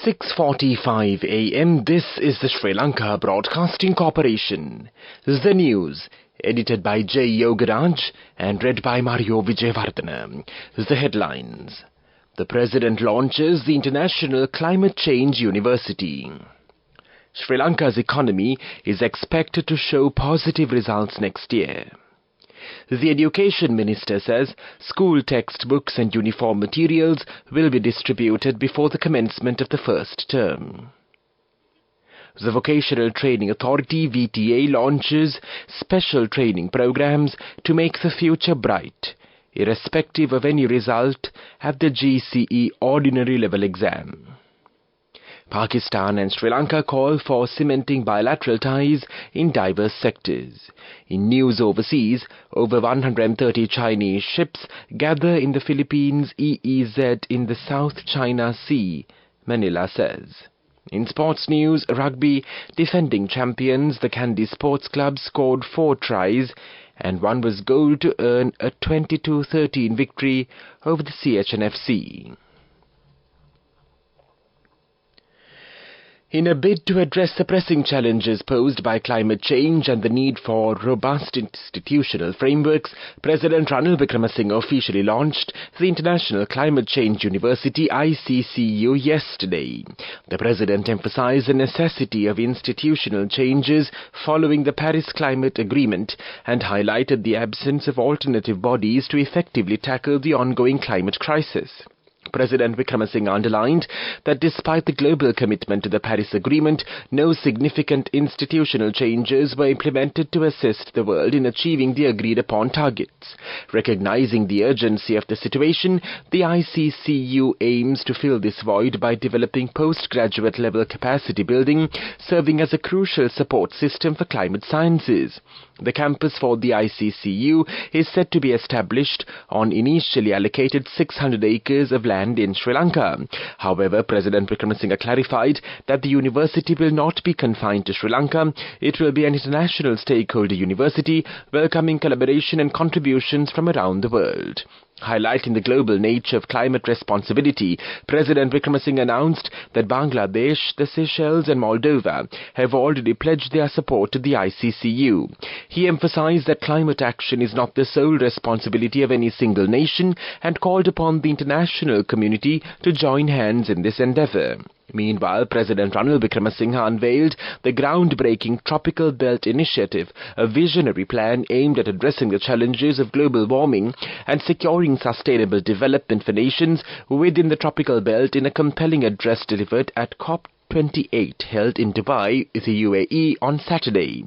6:45 a.m. This is the Sri Lanka Broadcasting Corporation. The news, edited by J. Yogaraj and read by Mario Vijayavardhana. The headlines. The President launches the International Climate Change University. Sri Lanka's economy is expected to show positive results next year. The Education Minister says school textbooks and uniform materials will be distributed before the commencement of the first term. The Vocational Training Authority VTA launches special training programs to make the future bright, irrespective of any result at the GCE Ordinary Level exam. Pakistan and Sri Lanka call for cementing bilateral ties in diverse sectors. In news overseas, over 130 Chinese ships gather in the Philippines' EEZ in the South China Sea, Manila says. In sports news, rugby, defending champions, the Kandy Sports Club scored 4 tries and one was goal to earn a 22-13 victory over the CHNFC. In a bid to address the pressing challenges posed by climate change and the need for robust institutional frameworks, President Ranil Wickremesinghe officially launched the International Climate Change University ICCU yesterday. The President emphasized the necessity of institutional changes following the Paris Climate Agreement and highlighted the absence of alternative bodies to effectively tackle the ongoing climate crisis. President Wickremesinghe underlined that despite the global commitment to the Paris Agreement, no significant institutional changes were implemented to assist the world in achieving the agreed-upon targets. Recognizing the urgency of the situation, the ICCU aims to fill this void by developing postgraduate level capacity building, serving as a crucial support system for climate sciences. The campus for the ICCU is set to be established on initially allocated 600 acres of land in Sri Lanka. However, President Wickremesinghe clarified that the university will not be confined to Sri Lanka. It will be an international stakeholder university, welcoming collaboration and contributions from around the world. Highlighting the global nature of climate responsibility, President Wickremesinghe announced that Bangladesh, the Seychelles and Moldova have already pledged their support to the ICCU. He emphasized that climate action is not the sole responsibility of any single nation and called upon the international community to join hands in this endeavor. Meanwhile, President Ranil Wickremesinghe unveiled the groundbreaking Tropical Belt Initiative, a visionary plan aimed at addressing the challenges of global warming and securing sustainable development for nations within the tropical belt in a compelling address delivered at COP28 held in Dubai, the UAE, on Saturday.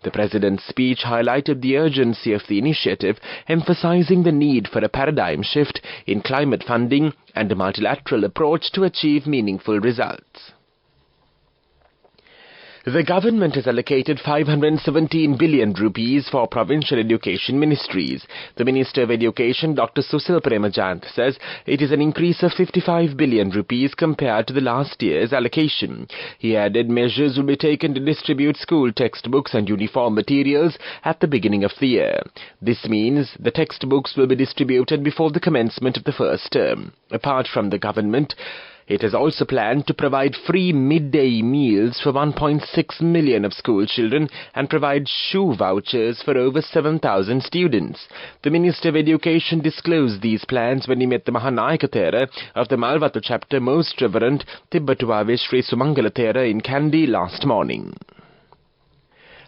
The President's speech highlighted the urgency of the initiative, emphasizing the need for a paradigm shift in climate funding and a multilateral approach to achieve meaningful results. The government has allocated 517 billion rupees for provincial education ministries. The Minister of Education, Dr. Susil Premajant, says it is an increase of 55 billion rupees compared to the last year's allocation. He added measures will be taken to distribute school textbooks and uniform materials at the beginning of the year. This means the textbooks will be distributed before the commencement of the first term. Apart from the government, it has also planned to provide free midday meals for 1.6 million of school children and provide shoe vouchers for over 7,000 students. The Minister of Education disclosed these plans when he met the Mahanayakathera of the Malwatu chapter, Most Reverend Tibbatuave Sri Sumangala Thera in Kandy last morning.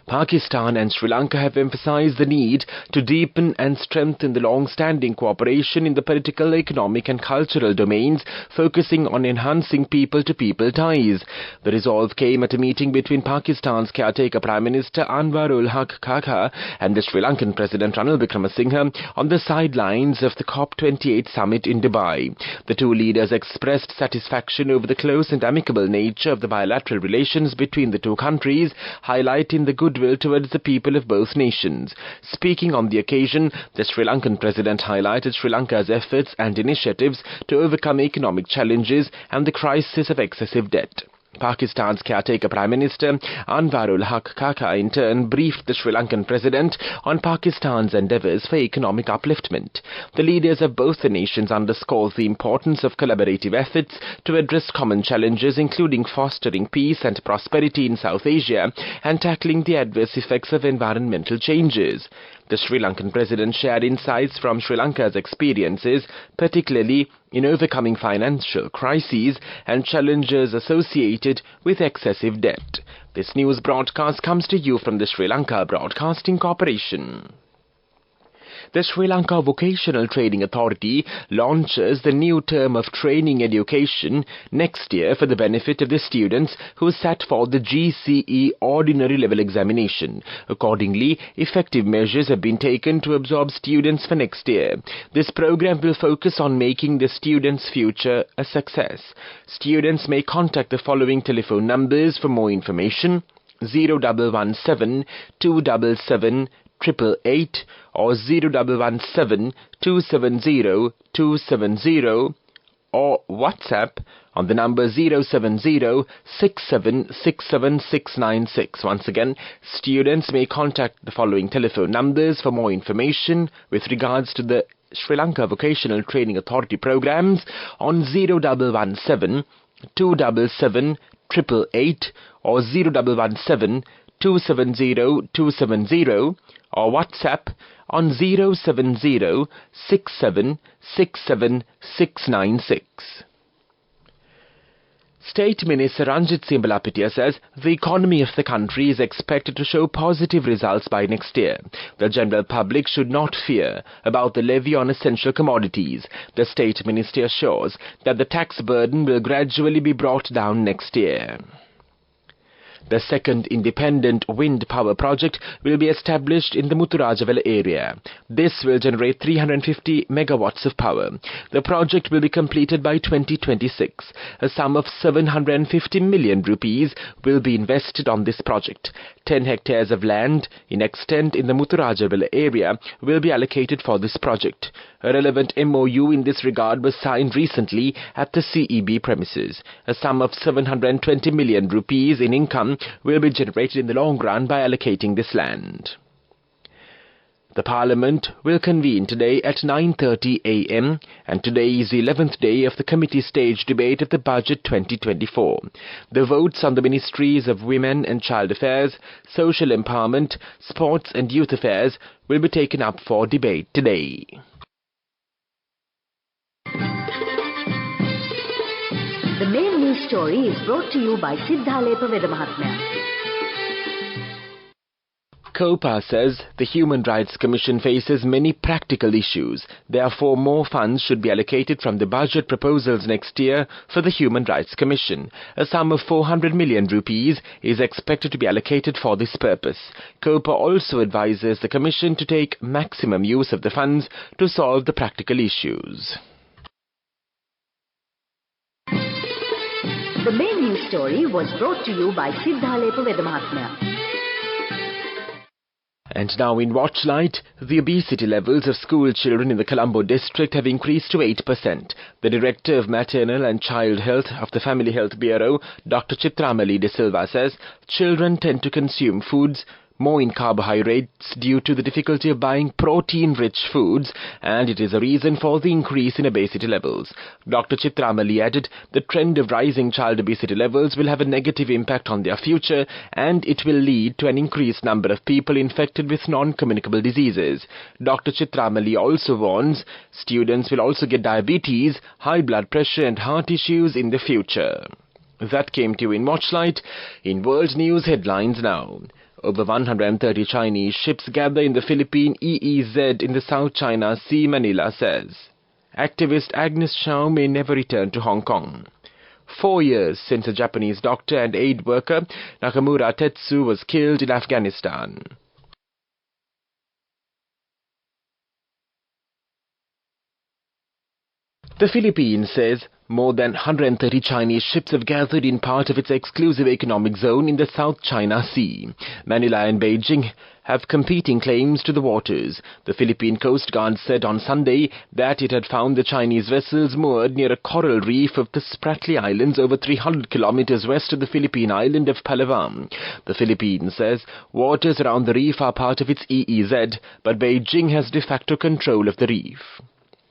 Pakistan and Sri Lanka have emphasized the need to deepen and strengthen the long-standing cooperation in the political, economic and cultural domains, focusing on enhancing people-to-people ties. The resolve came at a meeting between Pakistan's caretaker Prime Minister Anwar ul Haq Khakha and the Sri Lankan President Ranil Wickremesinghe on the sidelines of the COP28 summit in Dubai. The two leaders expressed satisfaction over the close and amicable nature of the bilateral relations between the two countries, highlighting the goodwill towards the people of both nations. Speaking on the occasion, the Sri Lankan President highlighted Sri Lanka's efforts and initiatives to overcome economic challenges and the crisis of excessive debt. Pakistan's caretaker Prime Minister Anwarul Haq Khaka in turn briefed the Sri Lankan President on Pakistan's endeavours for economic upliftment. The leaders of both the nations underscored the importance of collaborative efforts to address common challenges, including fostering peace and prosperity in South Asia and tackling the adverse effects of environmental changes. The Sri Lankan President shared insights from Sri Lanka's experiences, particularly in overcoming financial crises and challenges associated with excessive debt. This news broadcast comes to you from the Sri Lanka Broadcasting Corporation. The Sri Lanka Vocational Training Authority launches the new term of training education next year for the benefit of the students who sat for the GCE Ordinary Level Examination. Accordingly, effective measures have been taken to absorb students for next year. This program will focus on making the students' future a success. Students may contact the following telephone numbers for more information: 0117 277 888 or 0117 270 270 or WhatsApp on the number 070 6767696. Once again, students may contact the following telephone numbers for more information with regards to the Sri Lanka Vocational Training Authority programs on 0117 277 888 or 0117 270 270 or WhatsApp on 070 6767696. State Minister Ranjit Singh Balapitia says the economy of the country is expected to show positive results by next year. The general public should not fear about the levy on essential commodities. The State Minister assures that the tax burden will gradually be brought down next year. The second independent wind power project will be established in the Muthurajavala area. This will generate 350 megawatts of power. The project will be completed by 2026. A sum of 750 million rupees will be invested on this project. 10 hectares of land in extent in the Muthurajavala area will be allocated for this project. A relevant MOU in this regard was signed recently at the CEB premises. A sum of 720 million rupees in income will be generated in the long run by allocating this land. The Parliament will convene today at 9:30 a.m. and today is the 11th day of the committee stage debate of the Budget 2024. The votes on the Ministries of Women and Child Affairs, Social Empowerment, Sports and Youth Affairs will be taken up for debate today. The main news story is brought to you by Sinhala Mahatmya. COPA says the Human Rights Commission faces many practical issues. Therefore, more funds should be allocated from the budget proposals next year for the Human Rights Commission. A sum of 400 million rupees is expected to be allocated for this purpose. COPA also advises the Commission to take maximum use of the funds to solve the practical issues. The main news story was brought to you by Sinhala Mahatmya. And now in Watchlight, the obesity levels of school children in the Colombo district have increased to 8%. The Director of Maternal and Child Health of the Family Health Bureau, Dr. Chitramali De Silva, says children tend to consume foods more in carbohydrates due to the difficulty of buying protein-rich foods, and it is a reason for the increase in obesity levels. Dr. Chitramali added, the trend of rising child obesity levels will have a negative impact on their future, and it will lead to an increased number of people infected with non-communicable diseases. Dr. Chitramali also warns students will also get diabetes, high blood pressure and heart issues in the future. That came to you in Watchlight. In world news headlines now. Over 130 Chinese ships gather in the Philippine EEZ in the South China Sea, Manila says. Activist Agnes Chow may never return to Hong Kong. 4 years since a Japanese doctor and aid worker, Nakamura Tetsu, was killed in Afghanistan. The Philippines says more than 130 Chinese ships have gathered in part of its exclusive economic zone in the South China Sea. Manila and Beijing have competing claims to the waters. The Philippine Coast Guard said on Sunday that it had found the Chinese vessels moored near a coral reef of the Spratly Islands over 300 kilometers west of the Philippine island of Palawan. The Philippines says waters around the reef are part of its EEZ, but Beijing has de facto control of the reef.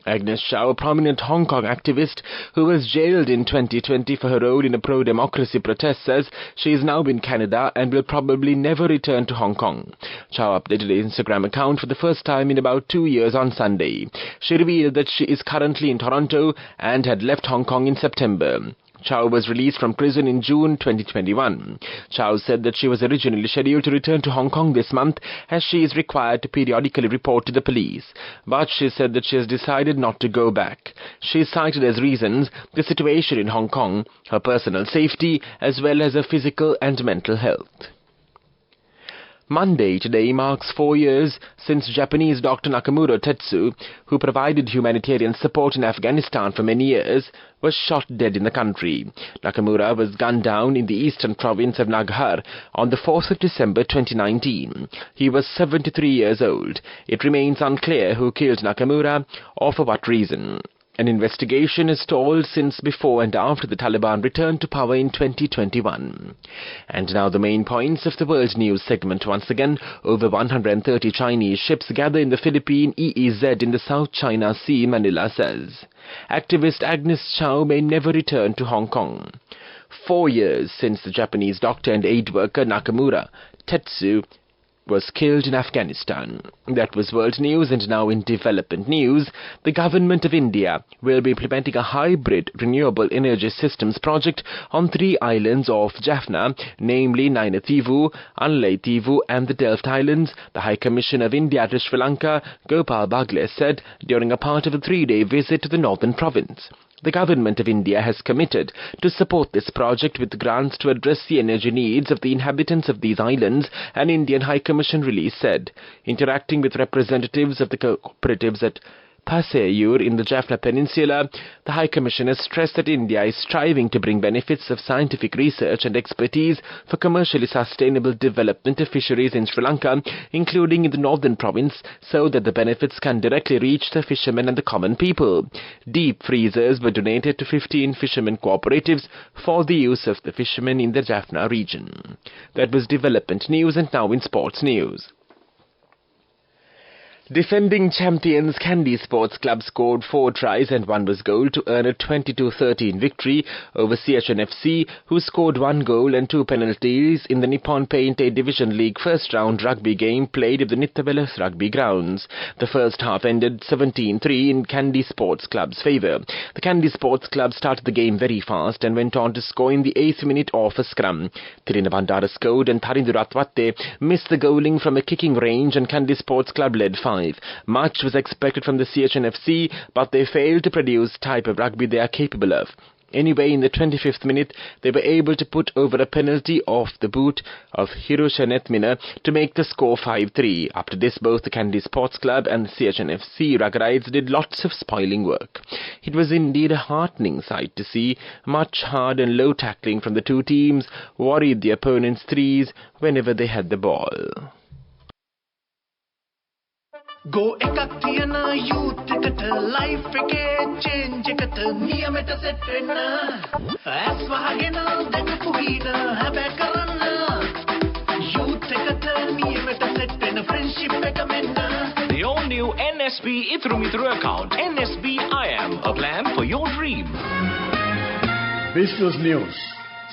Agnes Chow, a prominent Hong Kong activist who was jailed in 2020 for her role in a pro-democracy protest, says she is now in Canada and will probably never return to Hong Kong. Chow updated her Instagram account for the first time in about 2 years on Sunday. She revealed that she is currently in Toronto and had left Hong Kong in September. Chow was released from prison in June 2021. Chow said that she was originally scheduled to return to Hong Kong this month, as she is required to periodically report to the police. But she said that she has decided not to go back. She cited as reasons the situation in Hong Kong, her personal safety, as well as her physical and mental health. Monday today marks 4 years since Japanese Dr. Nakamura Tetsu, who provided humanitarian support in Afghanistan for many years, was shot dead in the country. Nakamura was gunned down in the eastern province of Nagahar on the 4th of December 2019. He was 73 years old. It remains unclear who killed Nakamura or for what reason. An investigation is stalled since before and after the Taliban returned to power in 2021. And now the main points of the world news segment once again. Over 130 Chinese ships gather in the Philippine EEZ in the South China Sea, Manila says. Activist Agnes Chow may never return to Hong Kong. 4 years since the Japanese doctor and aid worker Nakamura Tetsu was killed in Afghanistan. That was world news, and now in development news, the government of India will be implementing a hybrid renewable energy systems project on 3 islands off Jaffna, namely Nainativu, Anlaitivu and the Delft Islands, the High Commissioner of India to Sri Lanka, Gopal Bagle, said during a part of a 3-day visit to the northern province. The government of India has committed to support this project with grants to address the energy needs of the inhabitants of these islands, an Indian High Commission release said. Interacting with representatives of the cooperatives at Pasayur in the Jaffna Peninsula, the High Commissioner stressed that India is striving to bring benefits of scientific research and expertise for commercially sustainable development of fisheries in Sri Lanka, including in the northern province, so that the benefits can directly reach the fishermen and the common people. Deep freezers were donated to 15 fishermen cooperatives for the use of the fishermen in the Jaffna region. That was development news, and now in sports news. Defending champions Kandy Sports Club scored 4 tries and 1 was goal to earn a 22-13 victory over CHNFC, who scored 1 goal and 2 penalties in the Nippon Paint A Division League first round rugby game played at the Nittabellas rugby grounds. The first half ended 17-3 in Kandy Sports Club's favour. The Kandy Sports Club started the game very fast and went on to score in the 8th minute off a scrum. Tirina Bandara scored and Tharindu Ratwatte missed the goaling from a kicking range, and Kandy Sports Club led 5. Much was expected from the CHNFC, but they failed to produce the type of rugby they are capable of. Anyway, in the 25th minute, they were able to put over a penalty off the boot of Hirosha Netmina to make the score 5-3. After this, both the Kandy Sports Club and the CHNFC Ruggerites did lots of spoiling work. It was indeed a heartening sight to see. Much hard and low tackling from the two teams worried the opponents' threes whenever they had the ball. Go ekakiyana youth කට life එකේ change එකට නියමෙට set වෙන්න ඇස් වහගෙන දැකපු හින හැබැ කරන්න youth එකට නියමෙට set වෙන friendship එක මෙන්න. The all new NSB Ithru Mithru account. NSB IM, a plan for your dream. Business News,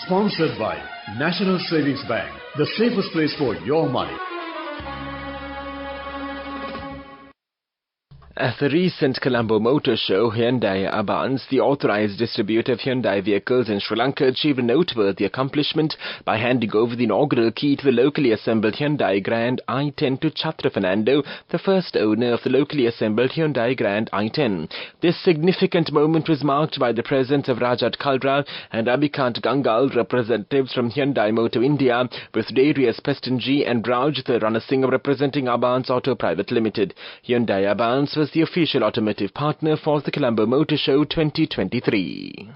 sponsored by National Savings Bank, the safest place for your money. At the recent Colombo Motor Show, Hyundai Abans, the authorized distributor of Hyundai vehicles in Sri Lanka, achieved a noteworthy accomplishment by handing over the inaugural key to the locally assembled Hyundai Grand i10 to Chatra Fernando, the first owner of the locally assembled Hyundai Grand i10. This significant moment was marked by the presence of Rajat Kaldra and Abhikant Gangal, representatives from Hyundai Motor India, with Darius Pestonji and Raj Ranasinghe representing Abans Auto Private Limited. Hyundai Abans was the official automotive partner for the Colombo Motor Show 2023.